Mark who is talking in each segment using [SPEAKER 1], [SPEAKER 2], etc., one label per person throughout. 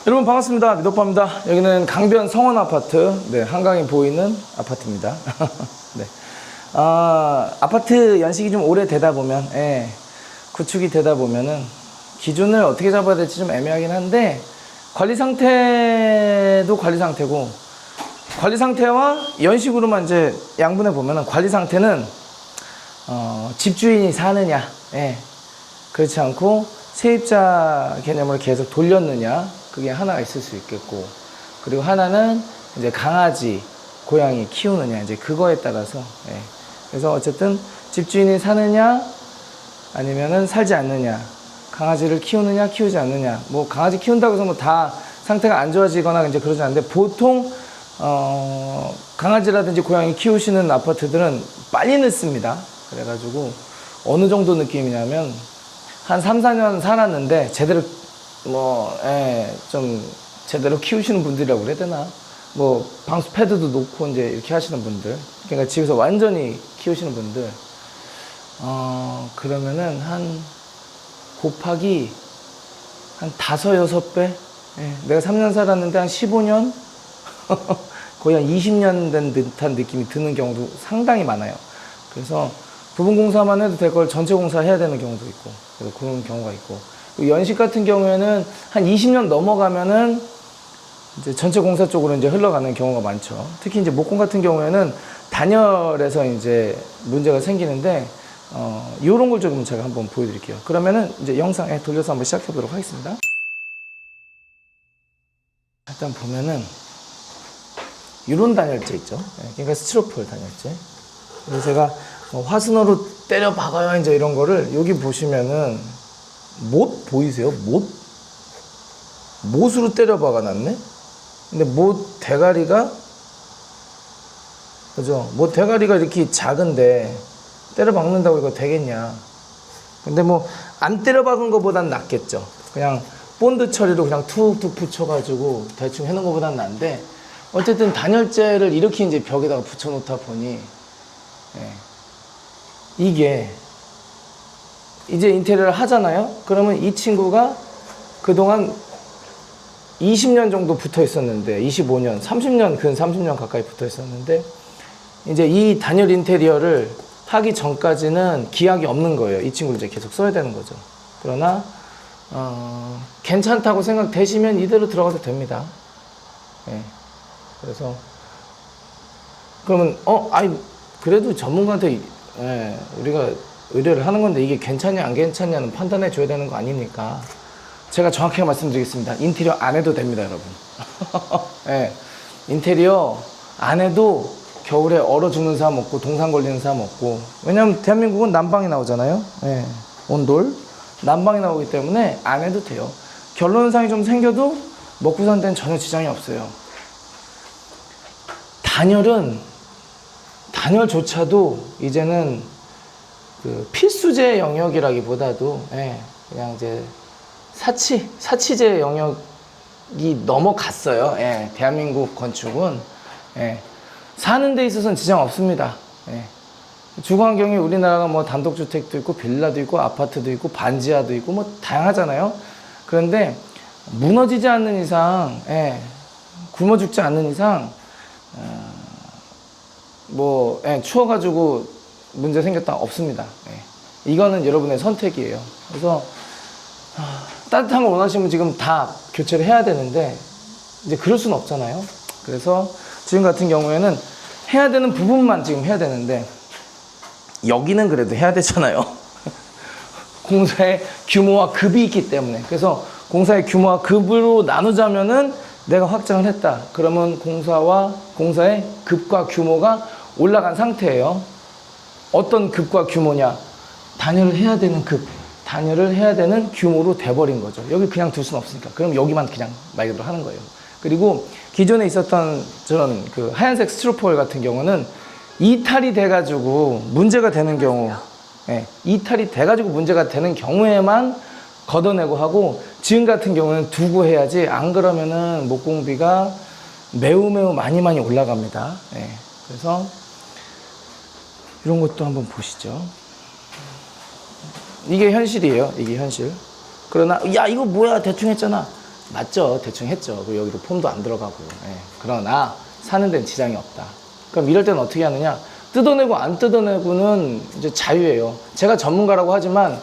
[SPEAKER 1] 여러분 반갑습니다. 미덕바입니다. 여기는 강변 성원 아파트, 네, 한강이 보이는 아파트입니다. 네. 아파트 연식이 좀 오래되다 보면, 예, 구축이 되다 보면은 기준을 어떻게 잡아야 될지 좀 애매하긴 한데, 관리 상태도 관리 상태고, 관리 상태와 연식으로만 이제 양분해 보면은, 관리 상태는 집주인이 사느냐, 예, 그렇지 않고 세입자 개념을 계속 돌렸느냐, 그게 하나가 있을 수 있겠고, 그리고 하나는 이제 강아지, 고양이 키우느냐, 이제 그거에 따라서, 예. 그래서 어쨌든 집주인이 사느냐 아니면은 살지 않느냐, 강아지를 키우느냐 키우지 않느냐, 뭐 강아지 키운다고 해서 뭐 다 상태가 안 좋아지거나 이제 그러지 않는데, 보통 강아지라든지 고양이 키우시는 아파트들은 빨리 늦습니다. 그래가지고 어느 정도 느낌이냐면 한 3, 4년 살았는데 제대로 좀 제대로 키우시는 분들이라고 그래야 되나? 뭐 방수 패드도 놓고 이제 이렇게 하시는 분들, 그러니까 집에서 완전히 키우시는 분들, 그러면은 한 곱하기 한 5, 6배? 예, 내가 3년 살았는데 한 15년? 거의 한 20년 된 듯한 느낌이 드는 경우도 상당히 많아요. 그래서 부분 공사만 해도 될 걸 전체 공사 해야 되는 경우도 있고, 그래서 그런 경우가 있고, 연식 같은 경우에는 한 20년 넘어가면은 이제 전체 공사 쪽으로 이제 흘러가는 경우가 많죠. 특히 이제 목공 같은 경우에는 단열에서 이제 문제가 생기는데, 요런 걸 조금 제가 한번 보여드릴게요. 그러면은 이제 영상에 돌려서 한번 시작해 보도록 하겠습니다. 일단 보면은 이런 단열재 있죠. 그러니까 스티로폴 단열재. 그래서 제가 화순으로 때려 박아요 이제 이런 거를, 여기 보시면은 못 보이세요? 못으로 때려 박아 놨네. 근데 못 대가리가, 그죠? 못 대가리가 이렇게 작은데 때려 박는다고 이거 되겠냐? 근데 뭐 안 때려 박은 거보단 낫겠죠. 그냥 본드 처리로 그냥 툭툭 붙여가지고 대충 해놓은 거보단 나은데, 어쨌든 단열재를 이렇게 이제 벽에다가 붙여놓다 보니, 예, 이게 이제 인테리어를 하잖아요. 그러면 이 친구가 그동안 20년 정도 붙어 있었는데, 25년, 30년, 근 30년 가까이 붙어 있었는데, 이제 이 단열 인테리어를 하기 전까지는 기약이 없는 거예요. 이 친구를 이제 계속 써야 되는 거죠. 그러나 괜찮다고 생각되시면 이대로 들어가도 됩니다. 예. 그래서 그러면 그래도 전문가한테, 예, 우리가 의뢰를 하는 건데 이게 괜찮냐 안 괜찮냐는 판단해 줘야 되는 거 아닙니까? 제가 정확하게 말씀드리겠습니다. 인테리어 안 해도 됩니다, 여러분. 예. 인테리어 안 해도 겨울에 얼어 죽는 사람 없고 동상 걸리는 사람 없고, 왜냐면 대한민국은 난방이 나오잖아요. 예. 온돌 난방이 나오기 때문에 안 해도 돼요. 결론상이 좀 생겨도 먹고 사는 데는 전혀 지장이 없어요. 단열조차도 이제는 그 필수제 영역이라기보다도, 예, 그냥 이제 사치제 영역이 넘어갔어요. 예, 대한민국 건축은, 예, 사는 데 있어서는 지장 없습니다. 예. 주거 환경이 우리나라가 뭐 단독주택도 있고 빌라도 있고 아파트도 있고 반지하도 있고 뭐 다양하잖아요. 그런데 무너지지 않는 이상, 예, 굶어 죽지 않는 이상, 추워가지고 문제 생겼다 없습니다. 예. 이거는 여러분의 선택이에요. 그래서 따뜻한 걸 원하시면 지금 다 교체를 해야 되는데 이제 그럴 수는 없잖아요. 그래서 지금 같은 경우에는 해야 되는 부분만 지금 해야 되는데, 여기는 그래도 해야 되잖아요. 공사의 규모와 급이 있기 때문에. 그래서 공사의 규모와 급으로 나누자면은 내가 확장을 했다. 그러면 공사의 급과 규모가 올라간 상태예요. 어떤 급과 규모냐? 단열을 해야 되는 급, 단열을 해야 되는 규모로 돼버린 거죠. 여기 그냥 둘 수는 없으니까. 그럼 여기만 그냥 말 그대로 하는 거예요. 그리고 기존에 있었던 저런 그 하얀색 스티로폴 같은 경우는 이탈이 돼가지고 문제가 되는 경우, 예, 이탈이 돼가지고 문제가 되는 경우에만 걷어내고 하고, 지금 같은 경우는 두고 해야지, 안 그러면은 목공비가 매우 많이 올라갑니다. 예, 그래서 이런 것도 한번 보시죠. 이게 현실이에요. 이게 현실. 그러나 야 이거 뭐야 대충 했잖아. 맞죠. 대충 했죠. 그리고 여기도 폼도 안 들어가고. 예. 그러나 사는 데는 지장이 없다. 그럼 이럴 때는 어떻게 하느냐? 뜯어내고 안 뜯어내고는 이제 자유예요. 제가 전문가라고 하지만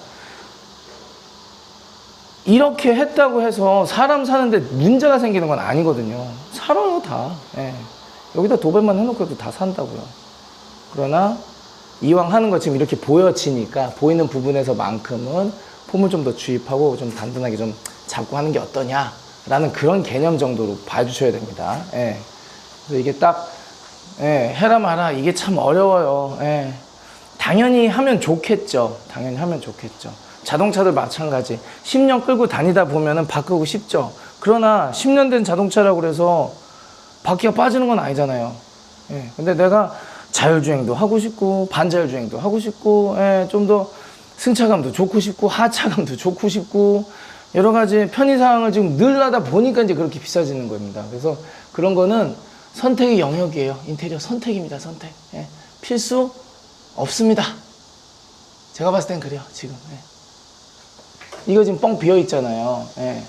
[SPEAKER 1] 이렇게 했다고 해서 사람 사는데 문제가 생기는 건 아니거든요. 살아요, 다. 예. 여기다 도배만 해놓고도 다 산다고요. 그러나 이왕 하는 거 지금 이렇게 보여지니까 보이는 부분에서만큼은 폼을 좀 더 주입하고 좀 단단하게 좀 잡고 하는 게 어떠냐라는 그런 개념 정도로 봐주셔야 됩니다. 예. 그래서 이게 딱 해라 마라 이게 참 어려워요. 예. 당연히 하면 좋겠죠. 당연히 하면 좋겠죠. 자동차들 마찬가지. 10년 끌고 다니다 보면은 바꾸고 싶죠. 그러나 10년 된 자동차라고 그래서 바퀴가 빠지는 건 아니잖아요. 예. 근데 내가 자율주행도 하고 싶고 반자율주행도 하고 싶고 좀 더 승차감도 좋고 싶고 하차감도 좋고 싶고 여러 가지 편의사항을 지금 늘 하다 보니까 이제 그렇게 비싸지는 겁니다. 그래서 그런 거는 선택의 영역이에요. 인테리어 선택입니다. 선택. 예. 필수 없습니다. 제가 봤을 땐 그래요. 지금. 예. 이거 지금 뻥 비어 있잖아요. 예.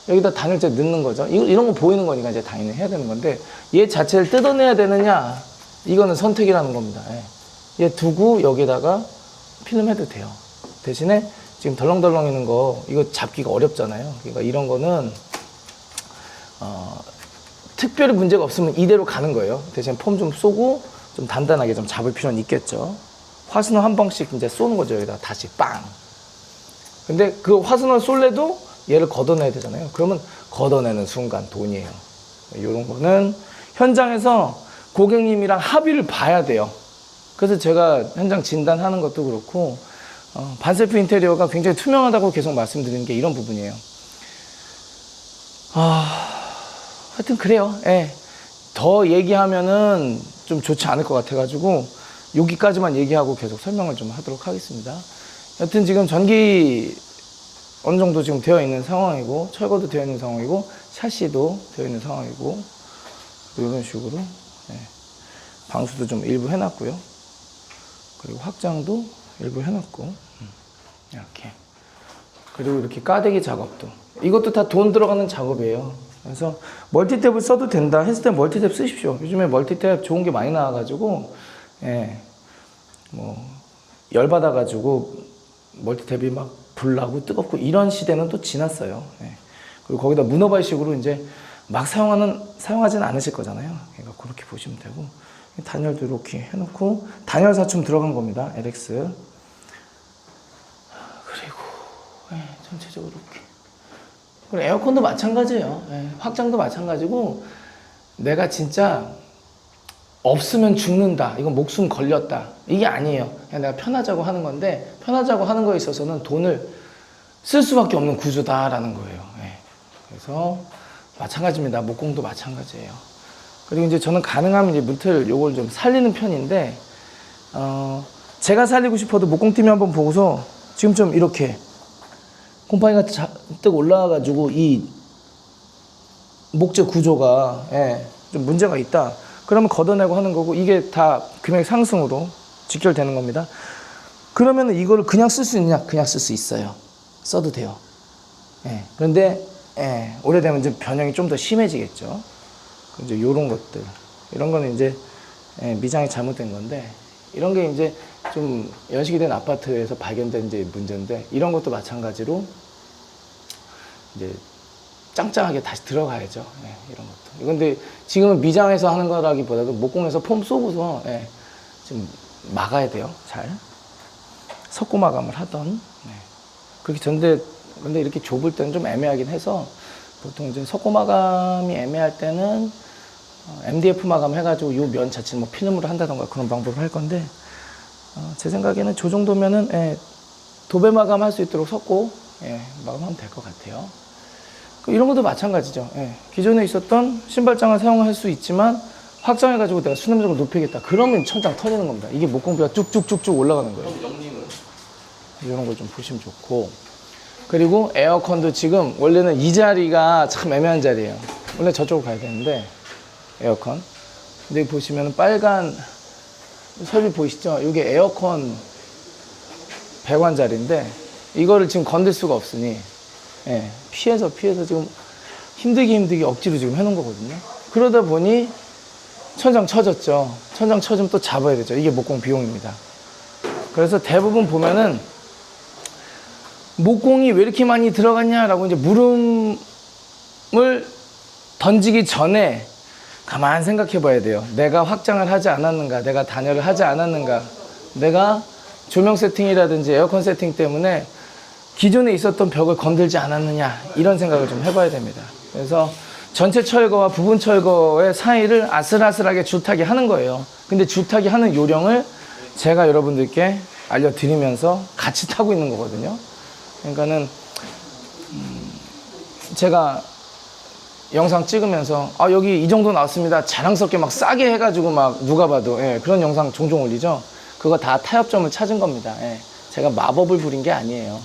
[SPEAKER 1] 여기다 단열재 넣는 거죠. 이런 거 보이는 거니까 이제 당연히 해야 되는 건데 얘 자체를 뜯어내야 되느냐 이거는 선택이라는 겁니다. 예. 얘 두고 여기다가 필름 해도 돼요. 대신에 지금 덜렁덜렁 있는 거 이거 잡기가 어렵잖아요. 그러니까 이런 거는 특별히 문제가 없으면 이대로 가는 거예요. 대신 폼 좀 쏘고 좀 단단하게 좀 잡을 필요는 있겠죠. 화순을 한 방씩 이제 쏘는 거죠. 여기다 다시 빵. 근데 그 화순을 쏠래도 얘를 걷어내야 되잖아요. 그러면 걷어내는 순간 돈이에요. 이런 거는 현장에서 고객님이랑 합의를 봐야 돼요. 그래서 제가 현장 진단하는 것도 그렇고 반셀프 인테리어가 굉장히 투명하다고 계속 말씀드리는 게 이런 부분이에요. 하여튼 그래요. 예. 더 얘기하면은 좀 좋지 않을 것 같아가지고 여기까지만 얘기하고 계속 설명을 좀 하도록 하겠습니다. 여튼 지금 전기 어느 정도 지금 되어 있는 상황이고 철거도 되어 있는 상황이고 샤시도 되어 있는 상황이고 이런 식으로 방수도 좀 일부 해놨고요. 그리고 확장도 일부 해놨고 이렇게 그리고 이렇게 까대기 작업도 이것도 다 돈 들어가는 작업이에요. 그래서 멀티탭을 써도 된다 했을 때 멀티탭 쓰십시오. 요즘에 멀티탭 좋은 게 많이 나와가지고 뭐 열받아가지고 멀티탭이 막 불나고 뜨겁고 이런 시대는 또 지났어요. 그리고 거기다 문어발식으로 이제 막 사용하지는 않으실 거잖아요. 그러니까 그렇게 보시면 되고 단열도 이렇게 해놓고 단열 사춤 들어간 겁니다. LX 그리고 전체적으로 이렇게 그리고 에어컨도 마찬가지예요. 확장도 마찬가지고 내가 진짜 없으면 죽는다. 이건 목숨 걸렸다. 이게 아니에요. 그냥 내가 편하자고 하는 건데 편하자고 하는 거에 있어서는 돈을 쓸 수밖에 없는 구조다라는 거예요. 그래서 마찬가지입니다. 목공도 마찬가지예요. 그리고 이제 저는 가능하면 이제 문틀 요걸 좀 살리는 편인데 제가 살리고 싶어도 목공팀이 한번 보고서 지금 좀 이렇게 곰팡이가 잔뜩 올라와가지고 이 목재 구조가 좀 문제가 있다. 그러면 걷어내고 하는 거고 이게 다 금액 상승으로 직결되는 겁니다. 그러면 이거를 그냥 쓸 수 있느냐? 그냥 쓸 수 있어요. 써도 돼요. 그런데 오래되면 이제 변형이 좀 더 심해지겠죠. 이제 이런 것들, 이런 거는 이제 미장이 잘못된 건데 이런 게 이제 좀 연식이 된 아파트에서 발견된 이제 문제인데 이런 것도 마찬가지로 이제 짱짱하게 다시 들어가야죠. 이런 것도. 근데 지금은 미장에서 하는 거라기보다도 목공에서 폼 쏘고서 좀 막아야 돼요. 잘 석고 마감을 하던. 그렇게 근데 이렇게 좁을 때는 좀 애매하긴 해서 보통 이제 석고 마감이 애매할 때는 MDF 마감 해가지고 요 면 자체는 뭐 필름으로 한다던가 그런 방법을 할 건데 제 생각에는 저 정도면은 도배 마감 할 수 있도록 석고 마감하면 될 것 같아요. 이런 것도 마찬가지죠. 기존에 있었던 신발장을 사용할 수 있지만 확장해가지고 내가 수납력을 높이겠다. 그러면 천장 터지는 겁니다. 이게 목공비가 쭉쭉쭉쭉 올라가는 거예요. 이런 걸 좀 보시면 좋고 그리고 에어컨도 지금 원래는 이 자리가 참 애매한 자리예요. 원래 저쪽으로 가야 되는데 에어컨 근데 보시면 빨간 설비 보이시죠? 이게 에어컨 배관 자리인데 이거를 지금 건들 수가 없으니 피해서 지금 힘들게 억지로 지금 해놓은 거거든요. 그러다 보니 천장 쳐졌죠. 천장 쳐주면 또 잡아야 되죠. 이게 목공 비용입니다. 그래서 대부분 보면은 목공이 왜 이렇게 많이 들어갔냐라고 이제 물음을 던지기 전에 가만 생각해 봐야 돼요. 내가 확장을 하지 않았는가, 내가 단열을 하지 않았는가, 내가 조명 세팅이라든지 에어컨 세팅 때문에 기존에 있었던 벽을 건들지 않았느냐, 이런 생각을 좀 해봐야 됩니다. 그래서 전체 철거와 부분 철거의 사이를 아슬아슬하게 줄타기 하는 거예요. 근데 줄타기 하는 요령을 제가 여러분들께 알려드리면서 같이 타고 있는 거거든요. 그러니까는 제가 영상 찍으면서 여기 이 정도 나왔습니다, 자랑스럽게 막 싸게 해가지고 막 누가 봐도 그런 영상 종종 올리죠. 그거 다 타협점을 찾은 겁니다. 제가 마법을 부린 게 아니에요.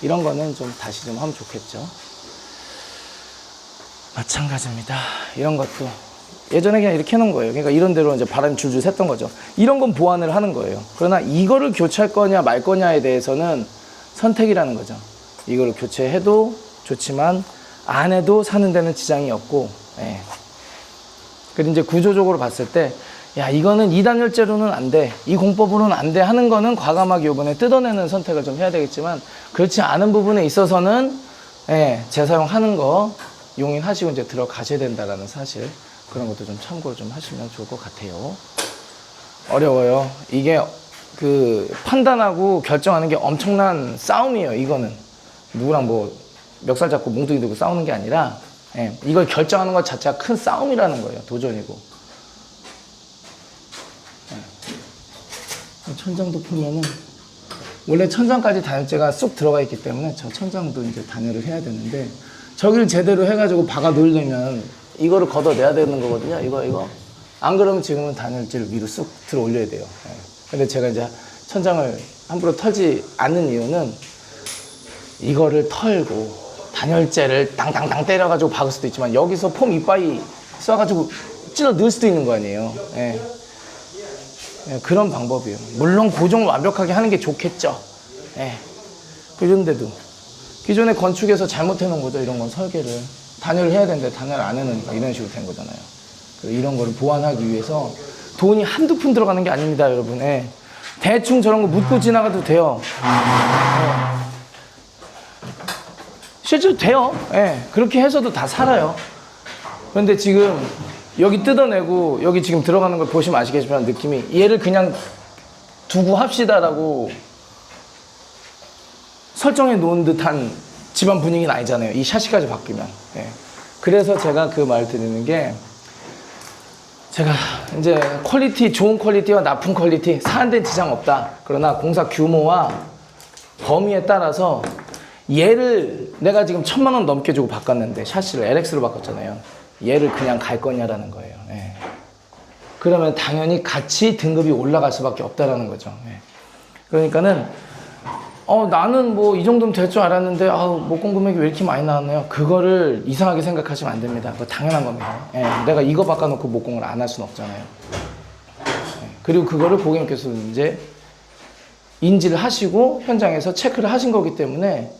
[SPEAKER 1] 이런 거는 좀 다시 좀 하면 좋겠죠. 마찬가지입니다. 이런 것도 예전에 그냥 이렇게 해놓은 거예요. 그러니까 이런 대로 이제 바람이 줄줄 샜던 거죠. 이런 건 보완을 하는 거예요. 그러나 이거를 교체할 거냐 말 거냐에 대해서는 선택이라는 거죠. 이거를 교체해도 좋지만 안 해도 사는 데는 지장이 없고, 그리고 이제 구조적으로 봤을 때, 야, 이거는 2단열재로는 안 돼, 이 공법으로는 안 돼 하는 거는 과감하게 이번에 뜯어내는 선택을 좀 해야 되겠지만, 그렇지 않은 부분에 있어서는 재사용하는 거 용인하시고 이제 들어가셔야 된다라는 사실, 그런 것도 좀 참고를 좀 하시면 좋을 것 같아요. 어려워요. 이게 그 판단하고 결정하는 게 엄청난 싸움이에요. 이거는 누구랑 뭐 멱살 잡고 몽둥이 들고 싸우는 게 아니라 이걸 결정하는 것 자체가 큰 싸움이라는 거예요. 도전이고. 천장도 보면은 원래 천장까지 단열재가 쏙 들어가 있기 때문에 저 천장도 이제 단열을 해야 되는데, 저기를 제대로 해가지고 박아 놓으려면 이거를 걷어내야 되는 거거든요. 이거. 안 그러면 지금은 단열재를 위로 쑥 들어 올려야 돼요. 근데 제가 이제 천장을 함부로 털지 않는 이유는 이거를 털고 단열재를 당당당 때려가지고 박을 수도 있지만 여기서 폼 이빠이 쏴가지고 찔러 넣을 수도 있는 거 아니에요. 그런 방법이에요. 물론 고정을 완벽하게 하는 게 좋겠죠. 그런데도 기존의 건축에서 잘못해 놓은 거죠. 이런 건 설계를 단열을 해야 되는데 단열 안 해놓으니까 이런 식으로 된 거잖아요. 이런 거를 보완하기 위해서 돈이 한두 푼 들어가는 게 아닙니다, 여러분. 대충 저런 거 묻고 지나가도 돼요. 실제로 돼요. 그렇게 해서도 다 살아요. 그런데 지금 여기 뜯어내고 여기 지금 들어가는 걸 보시면 아시겠지만 느낌이, 얘를 그냥 두고 합시다라고 설정해 놓은 듯한 집안 분위기는 아니잖아요. 이 샤시까지 바뀌면. 그래서 제가 그 말 드리는 게, 제가 이제 퀄리티, 좋은 퀄리티와 나쁜 퀄리티 사는 데는 지장 없다. 그러나 공사 규모와 범위에 따라서 얘를 내가 지금 1,000만 원 넘게 주고 바꿨는데 샤시를 LX로 바꿨잖아요. 얘를 그냥 갈 거냐라는 거예요. 그러면 당연히 같이 등급이 올라갈 수밖에 없다라는 거죠. 그러니까는 나는 뭐 이 정도면 될 줄 알았는데 목공 금액이 왜 이렇게 많이 나왔나요? 그거를 이상하게 생각하시면 안 됩니다. 그거 당연한 겁니다. 내가 이거 바꿔놓고 목공을 안 할 수는 없잖아요. 그리고 그거를 고객님께서 이제 인지를 하시고 현장에서 체크를 하신 거기 때문에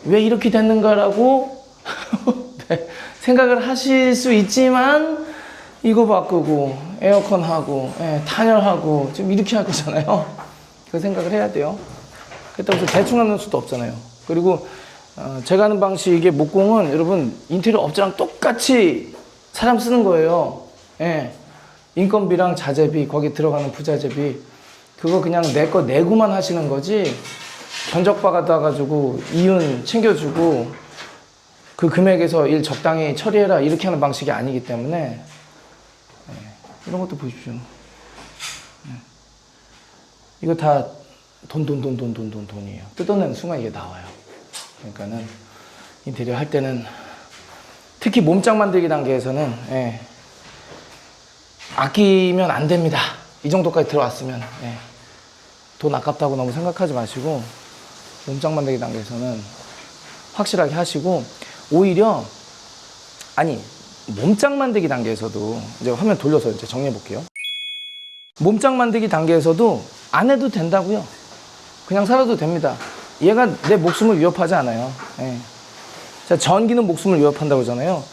[SPEAKER 1] 왜 이렇게 됐는가라고 생각을 하실 수 있지만, 이거 바꾸고 에어컨 하고 단열하고 지금 이렇게 할 거잖아요. 그 생각을 해야 돼요. 그렇다고 해서 대충 하는 수도 없잖아요. 그리고 제가 하는 방식의 목공은 여러분 인테리어 업체랑 똑같이 사람 쓰는 거예요. 인건비랑 자재비, 거기 들어가는 부자재비, 그거 그냥 내 거 내고만 하시는 거지, 견적 받아가지고 이윤 챙겨주고 그 금액에서 일 적당히 처리해라 이렇게 하는 방식이 아니기 때문에 이런 것도 보십시오. 이거 다 돈이에요. 뜯어내는 순간 이게 나와요. 그러니까는 인테리어 할 때는, 특히 몸짱 만들기 단계에서는 아끼면 안 됩니다. 이 정도까지 들어왔으면 돈 아깝다고 너무 생각하지 마시고 몸짱 만들기 단계에서는 확실하게 하시고, 오히려 몸짱 만들기 단계에서도 이제 화면 돌려서 이제 정리해 볼게요. 몸짱 만들기 단계에서도 안 해도 된다고요. 그냥 살아도 됩니다. 얘가 내 목숨을 위협하지 않아요. 자, 전기는 목숨을 위협한다고 하잖아요.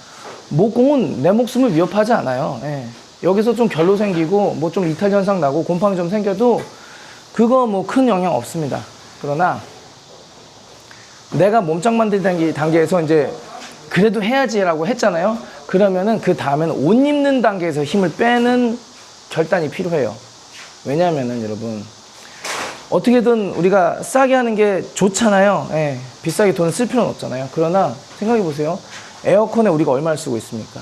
[SPEAKER 1] 목공은 내 목숨을 위협하지 않아요. 예. 여기서 좀 결로 생기고 뭐 좀 이탈 현상 나고 곰팡이 좀 생겨도 그거 뭐 큰 영향 없습니다. 그러나 내가 몸짱 만들기 단계에서 이제 그래도 해야지라고 했잖아요. 그러면은 그 다음에는 옷 입는 단계에서 힘을 빼는 결단이 필요해요. 왜냐하면은 여러분, 어떻게든 우리가 싸게 하는 게 좋잖아요. 예, 비싸게 돈을 쓸 필요는 없잖아요. 그러나 생각해 보세요. 에어컨에 우리가 얼마를 쓰고 있습니까?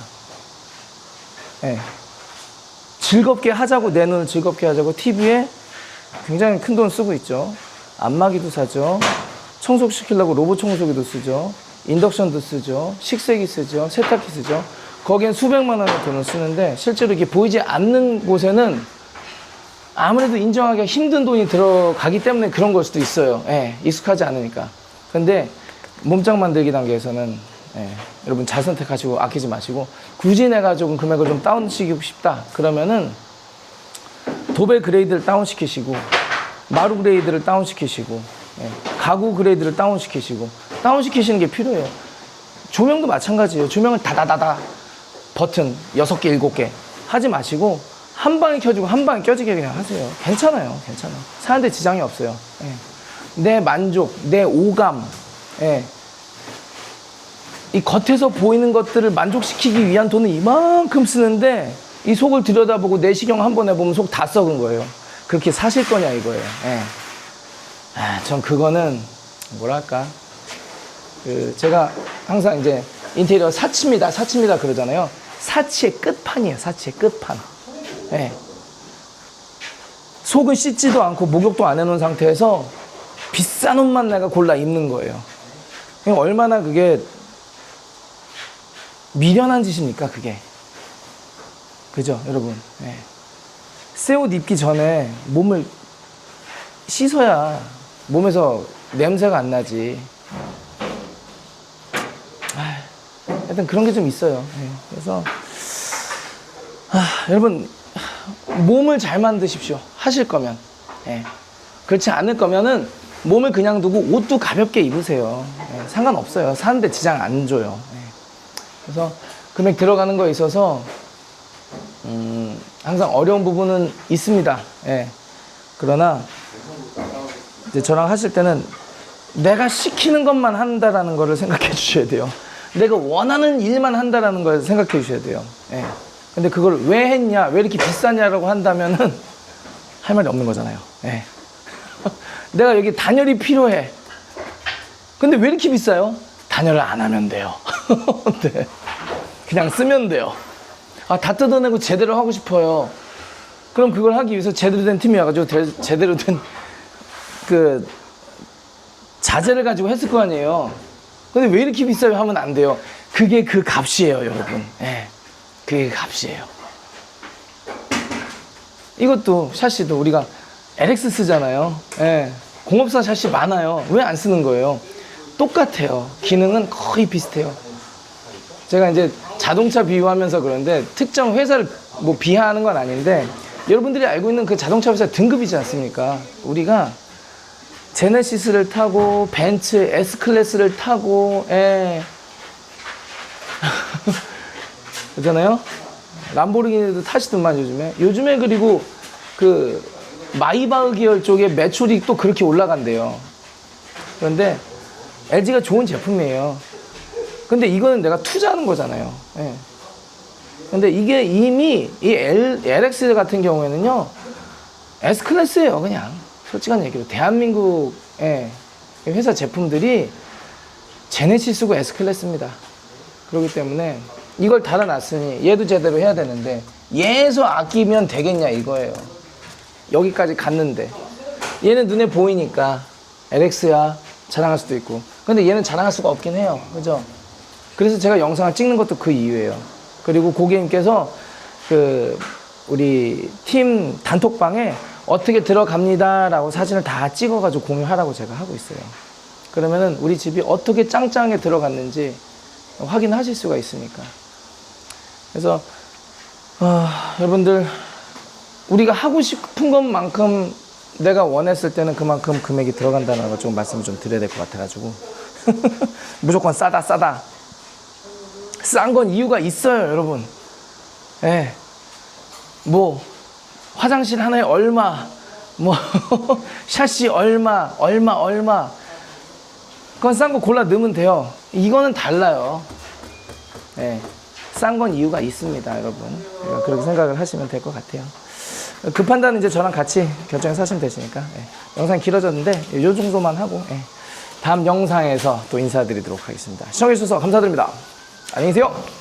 [SPEAKER 1] 예, 즐겁게 하자고, 내 눈을 즐겁게 하자고 TV에 굉장히 큰 돈 쓰고 있죠. 안마기도 사죠. 청소시키려고 로봇 청소기도 쓰죠. 인덕션도 쓰죠. 식세기 쓰죠. 세탁기 쓰죠. 거기엔 수백만 원의 돈을 쓰는데 실제로 이게 보이지 않는 곳에는 아무래도 인정하기가 힘든 돈이 들어가기 때문에 그런 걸 수도 있어요. 예, 익숙하지 않으니까. 근데 몸짱 만들기 단계에서는 예, 여러분 잘 선택하시고 아끼지 마시고, 굳이 내가 조금 금액을 좀 다운시키고 싶다 그러면은 도배 그레이드를 다운시키시고, 마루 그레이드를 다운시키시고, 예, 가구 그레이드를 다운시키시고, 다운시키시는 게 필요해요. 조명도 마찬가지예요. 조명을 다다다다 버튼 6개, 7개 하지 마시고 한 방에 켜지고 한 방에 껴지게 그냥 하세요. 괜찮아요. 괜찮아요. 사는데 지장이 없어요. 예. 내 만족, 내 오감, 예. 이 겉에서 보이는 것들을 만족시키기 위한 돈을 이만큼 쓰는데 이 속을 들여다보고 내시경 한 번 해보면 속 다 썩은 거예요. 그렇게 사실 거냐 이거예요. 예. 전 그거는 뭐랄까, 제가 항상 이제 인테리어 사치입니다 그러잖아요. 사치의 끝판이에요. 사치의 끝판. 예. 속은 씻지도 않고 목욕도 안 해놓은 상태에서 비싼 옷만 내가 골라 입는 거예요. 얼마나 그게 미련한 짓입니까, 그게. 그죠, 여러분? 예. 새 옷 입기 전에 몸을 씻어야 몸에서 냄새가 안 나지. 하여튼 그런 게 좀 있어요. 예. 그래서 여러분, 몸을 잘 만드십시오. 하실 거면. 예. 그렇지 않을 거면은 몸을 그냥 두고 옷도 가볍게 입으세요. 예. 상관없어요. 사는데 지장 안 줘요. 예. 그래서 금액 들어가는 거에 있어서 항상 어려운 부분은 있습니다. 예. 그러나 이제 저랑 하실 때는 내가 시키는 것만 한다라는 거를 생각해 주셔야 돼요. 내가 원하는 일만 한다라는 걸 생각해 주셔야 돼요. 예. 근데 그걸 왜 했냐, 왜 이렇게 비싸냐라고 한다면은 할 말이 없는 거잖아요. 예. 내가 여기 단열이 필요해. 근데 왜 이렇게 비싸요? 단열을 안 하면 돼요. 네. 그냥 쓰면 돼요. 다 뜯어내고 제대로 하고 싶어요. 그럼 그걸 하기 위해서 제대로 된 팀이 와가지고 제대로 된 그 자재를 가지고 했을 거 아니에요. 근데 왜 이렇게 비싸요 하면 안 돼요. 그게 그 값이에요, 여러분. 예. 그게 값이에요. 이것도 샤시도 우리가 LX 쓰잖아요. 예. 공업사 샤시 많아요. 왜 안 쓰는 거예요? 똑같아요. 기능은 거의 비슷해요. 제가 이제 자동차 비유하면서 그런데 특정 회사를 뭐 비하하는 건 아닌데, 여러분들이 알고 있는 그 자동차 회사 등급이지 않습니까? 우리가 제네시스를 타고 벤츠 S클래스를 타고, 예. 그렇잖아요? 람보르기니도 타시더만 요즘에 그리고 그 마이바흐 계열 쪽에 매출이 또 그렇게 올라간대요. 그런데 LG가 좋은 제품이에요. 근데 이거는 내가 투자하는 거잖아요. 예. 근데 이게 이미 이 LX 같은 경우에는요, S클래스예요, 그냥. 솔직한 얘기로. 대한민국의 회사 제품들이 제네시스고 S클래스입니다. 그렇기 때문에 이걸 달아놨으니 얘도 제대로 해야 되는데 얘에서 아끼면 되겠냐 이거예요. 여기까지 갔는데 얘는 눈에 보이니까 LX야 자랑할 수도 있고, 근데 얘는 자랑할 수가 없긴 해요. 그죠? 그래서 제가 영상을 찍는 것도 그 이유예요. 그리고 고객님께서 우리 팀 단톡방에 어떻게 들어갑니다 라고 사진을 다 찍어가지고 공유하라고 제가 하고 있어요. 그러면은 우리 집이 어떻게 짱짱하게 들어갔는지 확인하실 수가 있으니까. 그래서 여러분들, 우리가 하고 싶은 것만큼 내가 원했을 때는 그만큼 금액이 들어간다는 거 좀 말씀을 좀 드려야 될 것 같아가지고 무조건 싸다, 싸다. 싼 건 이유가 있어요, 여러분. 예. 뭐, 화장실 하나에 얼마, 뭐, 샷이 얼마. 그건 싼 거 골라 넣으면 돼요. 이거는 달라요. 예. 싼 건 이유가 있습니다, 여러분. 그렇게 생각을 하시면 될 것 같아요. 그 판단은 이제 저랑 같이 결정해서 하시면 되시니까. 예. 영상이 길어졌는데, 이 정도만 하고, 예. 다음 영상에서 또 인사드리도록 하겠습니다. 시청해주셔서 감사드립니다. 안녕히 계세요.